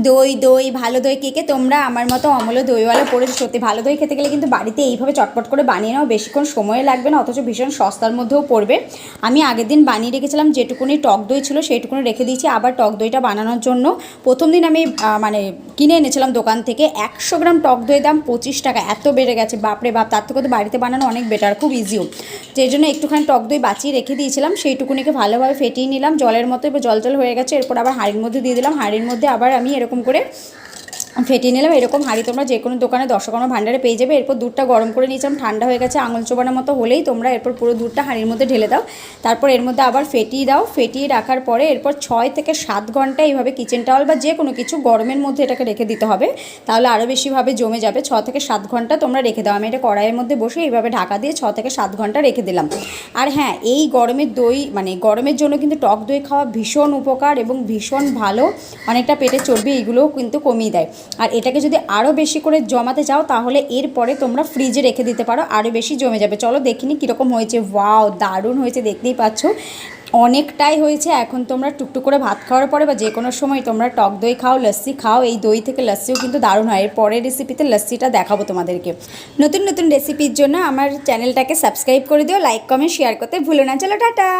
দই দই ভালো দই কে কে তোমরা আমার মতো অমূল্য দইওয়ালা পড়েছো? সত্যি ভালো দই খেতে গেলে কিন্তু বাড়িতে এইভাবে চটপট করে বানিয়ে নাও, বেশিক্ষণ সময় লাগবে না, অথচ ভীষণ সস্তার মধ্যেও পড়বে। আমি আগের দিন বানিয়ে রেখেছিলাম, যেটুকুনি টক দই ছিল সেইটুকুনি রেখে দিয়েছি। আবার টক দইটা বানানোর জন্য প্রথম দিন আমি মানে কিনে এনেছিলাম দোকান থেকে 100 গ্রাম টক দই দাম 25 টাকা। এত বেড়ে গেছে বাপরে বাপ, তার থেকে তো বাড়িতে বানানো অনেক বেটার, খুব ইজিও। সেই জন্য একটুখানি টক দই বাঁচিয়ে রেখে দিয়েছিলাম, সেইটুকুনিকে ভালোভাবে ফেটিয়ে নিলাম জলের মতো। এবার জল জল হয়ে গেছে, এরপর আবার হাঁড়ির মধ্যে দিয়ে দিলাম। হাঁড়ির মধ্যে আবার আমি এরকম করে ফেটিয়ে নিলাম। এরকম হাঁড়ি তোমরা যে কোনো দোকানে দশকর্মা ভাণ্ডারে পেয়ে যাবে। এরপর দুধটা গরম করে নিয়েছিলাম, ঠান্ডা হয়ে গেছে, আঙুল চোবানোর মতো হলেই তোমরা এরপর পুরো দুধটা হাঁড়ির মধ্যে ঢেলে দাও। তারপর এর মধ্যে আবার ফেটিয়ে দাও। ফেটিয়ে রাখার পরে এরপর 6 থেকে 7 ঘন্টা এইভাবে কিচেন টাওয়াল বা যে কোনো কিছু গরমের মধ্যে এটাকে রেখে দিতে হবে, তাহলে আরও বেশিভাবে জমে যাবে। 6 থেকে 7 ঘন্টা তোমরা রেখে দাও। আমি এটা কড়াইয়ের মধ্যে বসে এইভাবে ঢাকা দিয়ে 6 থেকে 7 ঘন্টা রেখে দিলাম। আর হ্যাঁ, এই গরমের দই মানে গরমের জন্য কিন্তু টক দই খাওয়া ভীষণ উপকার এবং ভীষণ ভালো, অনেকটা পেটের চর্বি এইগুলোও কিন্তু কমিয়ে দেয়। আর এটাকে যদি আরও বেশি করে জমাতে চাও তাহলে এরপরে তোমরা ফ্রিজে রেখে দিতে পারো, আরও বেশি জমে যাবে। চলো দেখিনি কীরকম হয়েছে। ওয়াও, দারুণ হয়েছে, দেখতেই পাচ্ছ অনেকটাই হয়েছে। এখন তোমরা টুকটুক করে ভাত খাওয়ার পরে বা যে কোনো সময় তোমরা টক দই খাও, লস্যি খাও। এই দই থেকে লস্যিও কিন্তু দারুণ হয়। এর পরের রেসিপিতে লস্যিটা দেখাবো তোমাদেরকে। নতুন নতুন রেসিপির জন্য আমার চ্যানেলটাকে সাবস্ক্রাইব করে দিও, লাইক কমেন্ট শেয়ার করতে ভুলো না। চলো টাটা।